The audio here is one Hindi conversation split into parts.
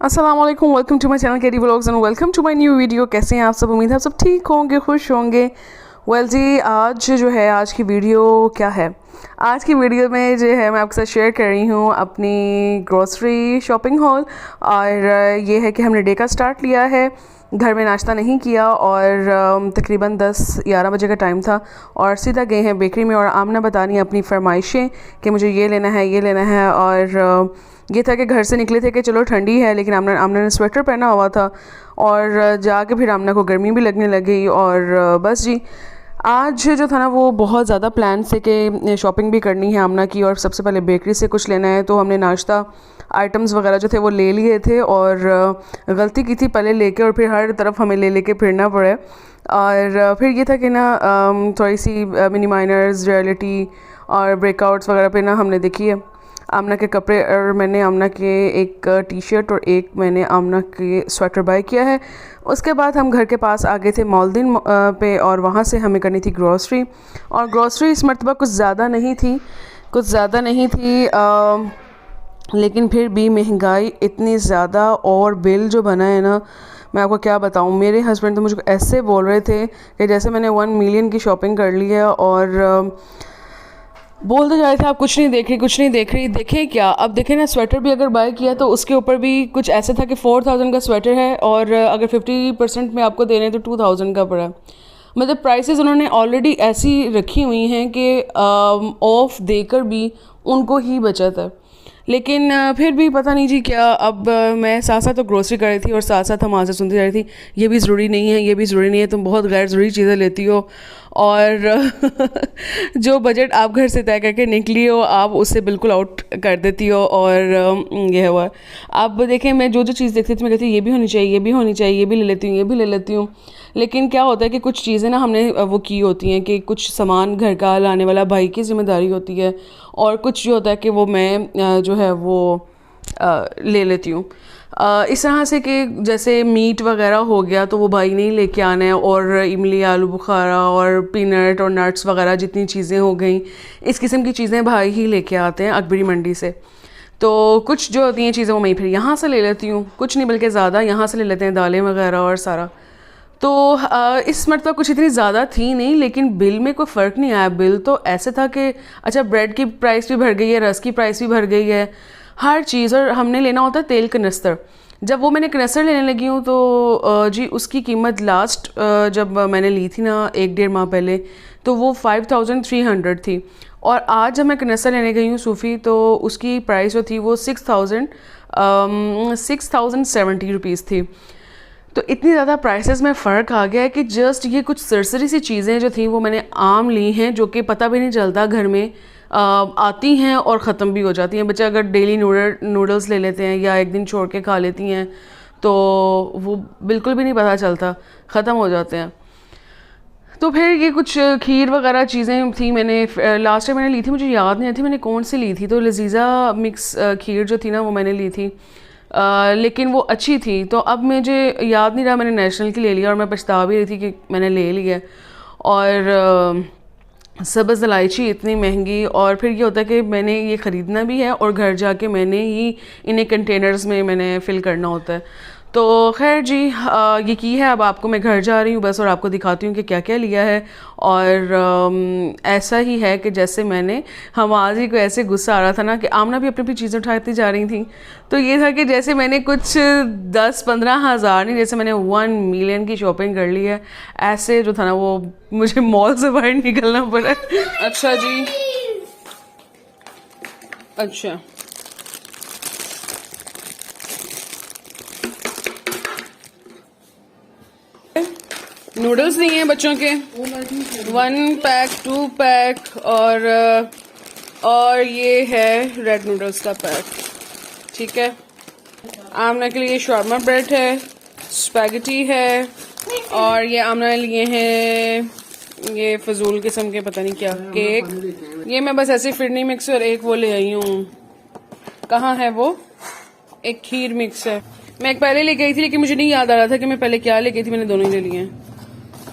अस्सलाम वालेकुम, welcome to my channel KD vlogs and welcome to my new video. कैसे हैं आप सब? उम्मीद है आप सब ठीक होंगे, खुश होंगे। वेल जी, आज जो है आज की वीडियो क्या है? आज की वीडियो में जो है मैं आपके साथ शेयर कर रही हूँ अपनी ग्रोसरी शॉपिंग हॉल। और ये है कि हमने डे का स्टार्ट लिया है, घर में नाश्ता नहीं किया और तकरीबन 10-11 बजे का टाइम था और सीधा गए हैं बेकरी में। और आमना बता रही अपनी फरमाइशें कि मुझे ये लेना है, ये लेना है। और ये था कि घर से निकले थे कि चलो ठंडी है, लेकिन आमना ने स्वेटर पहना हुआ था और जाके फिर आमना को गर्मी भी लगने लग गई। और बस जी, आज जो था ना वो बहुत ज़्यादा प्लान से कि शॉपिंग भी करनी है आमना की, और सबसे पहले बेकरी से कुछ लेना है। तो हमने नाश्ता आइटम्स वगैरह जो थे वो ले लिए थे और गलती की थी पहले लेके, और फिर हर तरफ हमें ले लेके फिरना पड़े। और फिर ये था कि ना थोड़ी सी मिनी माइनर्स, रियलिटी और ब्रेकआउट्स वगैरह पे ना हमने देखी है आमना के कपड़े, और मैंने आमना के एक टी शर्ट और एक मैंने आमना के स्वेटर बाय किया है। उसके बाद हम घर के पास आ गए थे मॉलदिन पे, और वहाँ से हमें करनी थी ग्रॉसरी। और ग्रॉसरी इस मरतबा कुछ ज़्यादा नहीं थी, लेकिन फिर भी महंगाई इतनी ज़्यादा और बिल जो बना है ना, मैं आपको क्या बताऊँ। मेरे हस्बैंड तो मुझे ऐसे बोल रहे थे कि जैसे मैंने 1 मिलियन की शॉपिंग कर ली है, और बोलते जा रहे थे आप कुछ नहीं देख रही, कुछ नहीं देख रही। देखें क्या, अब देखें ना, स्वेटर भी अगर बाय किया तो उसके ऊपर भी कुछ ऐसे था कि 4000 का स्वेटर है, और अगर 50% में आपको देने तो 2000 का पड़ा। मतलब प्राइसेस उन्होंने ऑलरेडी ऐसी रखी हुई हैं कि ऑफ देकर भी उनको ही बचत है। लेकिन फिर भी पता नहीं जी क्या। अब मैं साथ साथ तो ग्रोसरी कर रही थी और साथ साथ हम वहाँ से सुनती जा रही थी ये भी ज़रूरी नहीं है, ये भी ज़रूरी नहीं है, तुम बहुत गैर ज़रूरी चीज़ें लेती हो। और जो बजट आप घर से तय करके निकली हो आप उससे बिल्कुल आउट कर देती हो। और ये हुआ। अब देखें, मैं जो जो चीज़ देखती थी मैं कहती ये भी होनी चाहिए, ये भी होनी चाहिए, ये भी ले लेती हूँ, ये भी ले लेती हूँ। लेकिन क्या होता है कि कुछ चीज़ें ना हमने वो की होती हैं कि कुछ सामान घर का लाने वाला भाई की जिम्मेदारी होती है, और कुछ जो होता है कि वो मैं जो है वो ले लेती हूँ। इस तरह से कि जैसे मीट वगैरह हो गया तो वो भाई नहीं लेके आना है, और इमली, आलू बुखारा और पीनट और नट्स वगैरह जितनी चीज़ें हो गई, इस किस्म की चीज़ें भाई ही लेके आते हैं अकबरी मंडी से। तो कुछ जो होती हैं चीज़ें वो मैं फिर यहाँ से ले लेती हूँ, कुछ नहीं बल्कि ज़्यादा यहाँ से ले लेते हैं, दालें वगैरह और सारा। तो इस मरतबा कुछ इतनी ज़्यादा थी नहीं, लेकिन बिल में कोई फ़र्क नहीं आया। बिल तो ऐसे था कि अच्छा, ब्रेड की प्राइस भी बढ़ गई है, रस की प्राइस भी बढ़ गई है, हर चीज़। और हमने लेना होता है तेल कनस्तर। जब वो मैंने कनस्तर लेने लगी हूँ तो जी उसकी कीमत लास्ट जब मैंने ली थी ना 1-1.5 माह पहले, तो वो 5300 थी। और आज जब मैं कनस्तर लेने गई हूँ सूफ़ी, तो उसकी प्राइस जो थी वो 6070 रुपीज़ थी। तो इतनी ज़्यादा प्राइसेस में फ़र्क आ गया है कि जस्ट ये कुछ सरसरी सी चीज़ें जो थी वो मैंने आम ली हैं, जो कि पता भी नहीं चलता घर में आती हैं और ख़त्म भी हो जाती हैं। बच्चे अगर डेली नूडल्स ले लेते हैं या एक दिन छोड़ के खा लेती हैं तो वो बिल्कुल भी नहीं पता चलता, ख़त्म हो जाते हैं। तो फिर ये कुछ खीर वगैरह चीज़ें थी, मैंने लास्ट टाइम मैंने ली थी, मुझे याद नहीं आती मैंने कौन सी ली थी। तो लजीज़ा मिक्स खीर जो थी ना वो मैंने ली थी, लेकिन वो अच्छी थी। तो अब मुझे याद नहीं रहा, मैंने नेशनल की ले लिया और मैं पछता भी रही थी कि मैंने ले लिया। और सब्ज़ इलायची इतनी महंगी, और फिर ये होता है कि मैंने ये ख़रीदना भी है और घर जाके मैंने ही इन्हें कंटेनर्स में मैंने फ़िल करना होता है। तो खैर जी, ये की है। अब आपको मैं घर जा रही हूँ बस, और आपको दिखाती हूँ कि क्या क्या लिया है। और ऐसा ही है कि जैसे मैंने हमारी को ऐसे गुस्सा आ रहा था ना कि आमना भी अपनी अपनी चीज़ें उठाती जा रही थी, तो ये था कि जैसे मैंने कुछ 10-15 हज़ार नहीं, जैसे मैंने 1 मिलियन की शॉपिंग कर ली है। ऐसे जो था ना वो मुझे मॉल से बाहर निकलना पड़ा। अच्छा जी, अच्छा नूडल्स नहीं हैं बच्चों के, 1 पैक 2 पैक, और ये है रेड नूडल्स का पैक, ठीक है। आमना के लिए शॉर्मा ब्रेड है, स्पैगेटी है, और ये आमना लिए हैं ये फजूल किस्म के पता नहीं क्या केक। ये मैं बस ऐसे फिरनी मिक्स और एक वो ले आई हूँ, कहाँ है वो, एक खीर मिक्स है। मैं एक पहले ले गई थी लेकिन मुझे नहीं याद आ रहा था कि मैं पहले क्या ले गई थी, मैंने दोनों ही ले लिए हैं।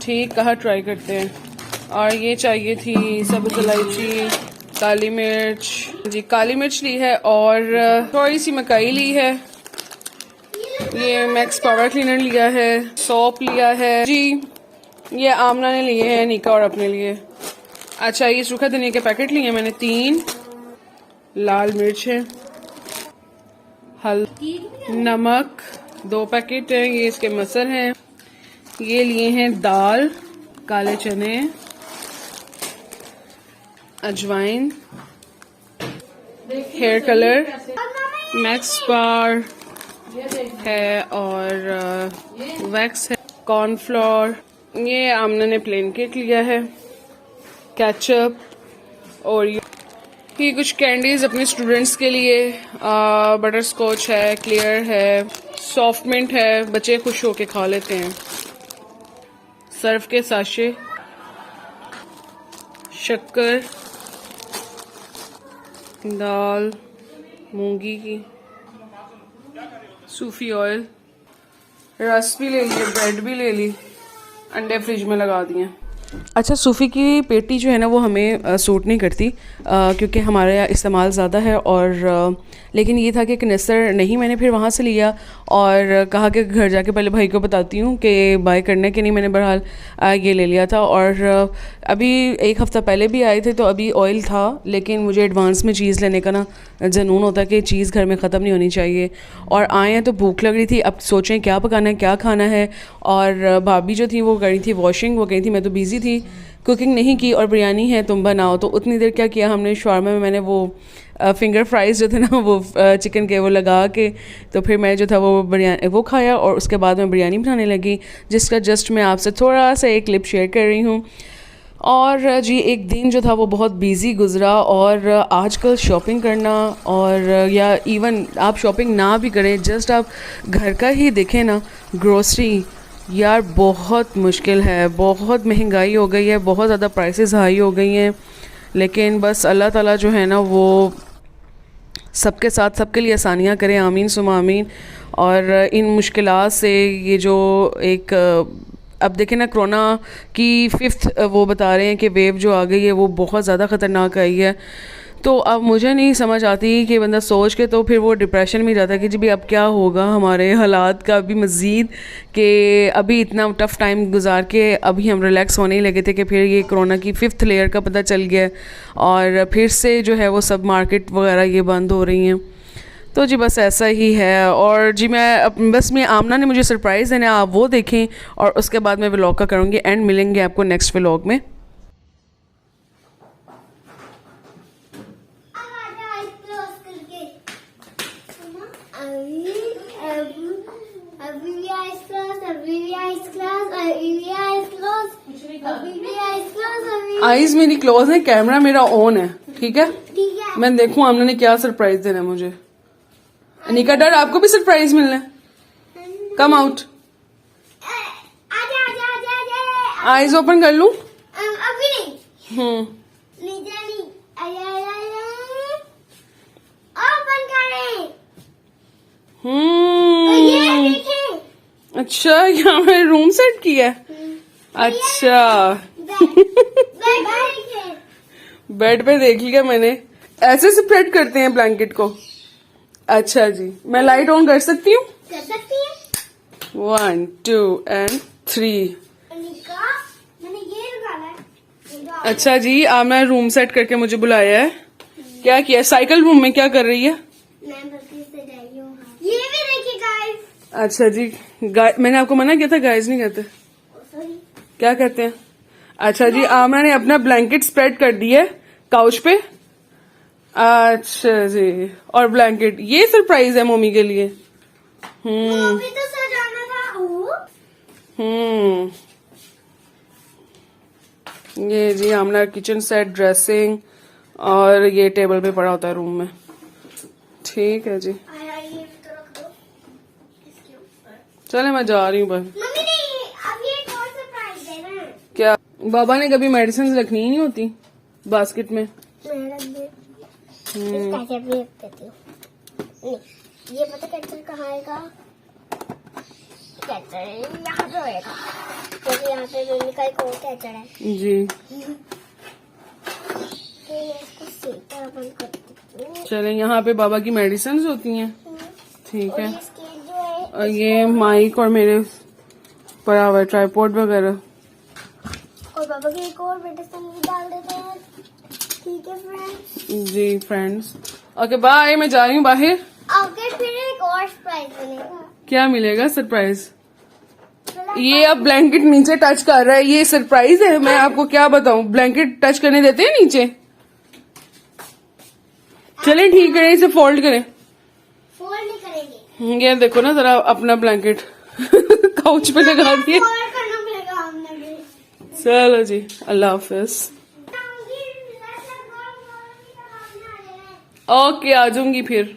ठीक, कहाँ ट्राई करते हैं। और ये चाहिए थी सब्ज़ इलायची, काली मिर्च जी, काली मिर्च ली है, और थोड़ी सी मकाई ली है, ये मैक्स पावर क्लीनर लिया है, सोप लिया है जी, ये आमना ने लिए हैं निका और अपने लिए। अच्छा ये सूखा धनिया के पैकेट लिए मैंने 3, लाल मिर्च है, नमक 2 पैकेट है, ये इसके मसल हैं। ये लिए हैं दाल, काले चने, अजवाइन, हेयर कलर, मैक्स बार है और वैक्स है, कॉर्नफ्लोर। ये आमना ने प्लेन केक लिया है, केचप और ये कुछ कैंडीज अपने स्टूडेंट्स के लिए, बटर स्कॉच है, क्लियर है, सॉफ्ट मिंट है, बच्चे खुश होके खा लेते हैं। सर्फ के साशे, शक्कर, दाल मूंगी की, सूफी ऑयल, रस भी ले लिए, ब्रेड भी ले ली, अंडे फ्रिज में लगा दिए। अच्छा सूफ़ी की पेटी जो है ना वो हमें सूट नहीं करती क्योंकि हमारे यहाँ इस्तेमाल ज़्यादा है और लेकिन ये था कि कनेस्टर नहीं, मैंने फिर वहाँ से लिया और कहा कि घर जाके पहले भाई को बताती हूँ कि बाय करने के नहीं, मैंने बहरहाल ये ले लिया था। और अभी 1 हफ़्ता पहले भी आए थे तो अभी ऑयल था, लेकिन मुझे एडवांस में चीज़ लेने का ना जुनून होता है कि चीज़ घर में ख़त्म नहीं होनी चाहिए। और आए हैं तो भूख लग रही थी, अब सोचें क्या पकाना है, क्या खाना है। और भाभी जो थी वो गई थी वॉशिंग, वो गई थी, मैं तो बिज़ी थी, कुकिंग नहीं की। और बिरयानी है तुम बनाओ, तो उतनी देर क्या किया हमने, शवारमा में मैंने वो फिंगर फ्राइज़ जो थे ना वो चिकन के वो लगा के, तो फिर मैं जो था वो बिरयानी वो खाया और उसके बाद मैं बिरयानी बनाने लगी, जिसका जस्ट मैं आपसे थोड़ा सा एक क्लिप शेयर कर रही हूँ। और जी एक दिन जो था वो बहुत बिज़ी गुज़रा। और आजकल शॉपिंग करना, और या इवन आप शॉपिंग ना भी करें, जस्ट आप घर का ही देखें ना, ग्रोसरी यार बहुत मुश्किल है, बहुत महंगाई हो गई है, बहुत ज़्यादा प्राइसेस हाई हो गई हैं। लेकिन बस अल्लाह ताला जो है ना वो सबके साथ सबके लिए आसानियाँ करें, आमीन सुमा आमीन। और इन मुश्किलात से ये जो एक अब देखें ना कोरोना की 5th वो बता रहे हैं कि वेव जो आ गई है वो बहुत ज़्यादा ख़तरनाक आई है। तो अब मुझे नहीं समझ आती कि बंदा सोच के तो फिर वो डिप्रेशन में जाता है कि जी भी अब क्या होगा हमारे हालात का अभी मज़ीद, कि अभी इतना टफ़ टाइम गुजार के अभी हम रिलैक्स होने ही लगे थे कि फिर ये कोरोना की 5th लेयर का पता चल गया और फिर से जो है वो सब मार्केट वगैरह ये बंद हो रही हैं। तो जी बस ऐसा ही है। और जी मैं आमना ने मुझे सरप्राइज़ देना है, आप वो देखें और उसके बाद मैं व्लॉग का करूँगी एंड मिलेंगे आपको नेक्स्ट व्लॉग में। आईज मेरी क्लोज है, कैमरा मेरा ऑन है, ठीक है? मैं देखूं आमना ने क्या सरप्राइज देना है मुझे। अनिका डर आपको भी सरप्राइज मिलना है, कम आउट। आईज ओपन कर लूं? अभी नहीं। ओपन करें। अच्छा यहाँ मैंने रूम सेट किया है। अच्छा बेड पे देख लिया मैंने, ऐसे स्प्रेड करते हैं ब्लैंकेट को। अच्छा जी मैं लाइट ऑन कर सकती हूँ? कर सकती है। 1 2 and 3। मैंने ये निकाला है। अच्छा जी आपने रूम सेट करके मुझे बुलाया है, क्या किया? साइकिल रूम में क्या कर रही है? मैं बल्कि से जाई हूँ। ये भी देखिए गाइस। अच्छा जी मैंने आपको मना किया था, गाइस नहीं कहते, क्या कहते हैं? अच्छा जी आमना ने अपना ब्लैंकेट स्प्रेड कर दिया है काउच पे। अच्छा जी और ब्लैंकेट, ये सरप्राइज है मम्मी के लिए। अभी तो सजाना था। ये जी आमना किचन सेट, ड्रेसिंग और ये टेबल पे पड़ा होता है रूम में। ठीक है जी चले मैं जा रही हूँ बस। मम्मी नहीं, अब ये एक और सरप्राइज है ना। क्या बाबा ने कभी मेडिसिन रखनी ही नहीं होती बास्केट में? ये पता कैचर कहाँ आएगा? कैचर यहाँ पे होएगा, क्योंकि यहाँ पे मम्मी का एक और कैचर है जी। तो मैं इसको सीधा बंद कर देती हूँ। चले यहाँ पे बाबा की मेडिसिन होती हैं, ठीक है। और ये स्केल जो है ये माइक और मेरे पड़ा हुआ है ट्राइपॉड वगैरह। और पापा के एक और मेडिसिन भी डाल देते हैं। ठीक है फ्रेंड्स। जी फ्रेंड्स, ओके बाय, मैं जा रही हूँ बाहर। ओके, फिर एक और सरप्राइज मिलेगा। क्या मिलेगा सरप्राइज? ये अब ब्लैंकेट नीचे टच कर रहा है, ये सरप्राइज है। मैं आपको क्या बताऊं, ब्लैंकेट टच करने देते हैं नीचे? चलें ठीक है, इसे फोल्ड करें। फोल्ड नहीं करेंगे। ये देखो ना जरा अपना ब्लैंकेट काउच पे लगा दिए। फोल्ड करना पड़ेगा हमने भी। चलो जी, अल्लाह हाफिज। ओके, आ जाऊंगी फिर।